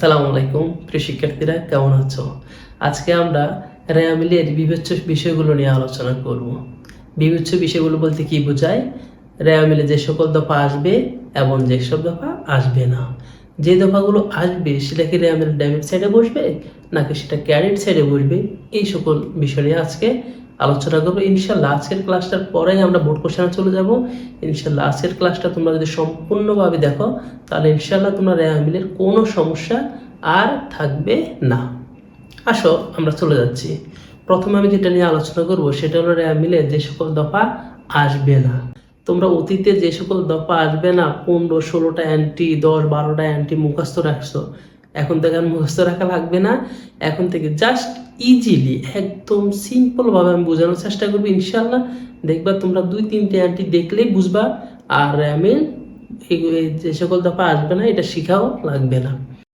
আসসালামু আলাইকুম প্রিয় শিক্ষার্থীরা, কেমন আছো? আজকে আমরা রেয়ামিলের বিবেচ্য বিষয়গুলো নিয়ে আলোচনা করব। বিবেচ্য বিষয়গুলো বলতে কি বোঝায়? রেয়ামিলে যে সকল দফা আসবে এবং যেসব দফা আসবে না। যে দফাগুলো আসবে সেটা কি রেয়ামিলের ডেবিট সাইডে বসবে নাকি সেটা ক্রেডিট সাইডে বসবে, এই সকল বিষয় নিয়ে আজকে আলোচনা করবো। ইনশাল্লাহ আজকের ক্লাসটার পরেই আমরা বোর্ড কোশ্চেনে চলে যাব। ইনশাল্লাহ আজকের ক্লাসটা তোমরা যদি সম্পূর্ণভাবে দেখো তাহলে ইনশাল্লাহ তোমরা রেয়ামিলের কোনো সমস্যা আর থাকবে না। আসো আমরা চলে যাচ্ছি। প্রথমে আমি যেটা নিয়ে আলোচনা করব সেটা হলো রেয়ামিলের যে সকল দফা আসবে না। তোমরা অতীতে যে সকল দফা আসবে না 15-16টা অ্যান্টি 10-12টা অ্যান্টি মুখস্থ রাখছো, এখন থেকে আর মুখস্থ রাখা লাগবে না। এখন থেকে জাস্ট ইজিলি একদম সিম্পলভাবে আমি বোঝানোর চেষ্টা করবো। ইনশাল্লাহ দেখবা তোমরা 2-3টে অ্যান্টি দেখলেই বুঝবা। আর রেয়ামিল যে সকল দফা আসবে না এটা শিখাও লাগবে না।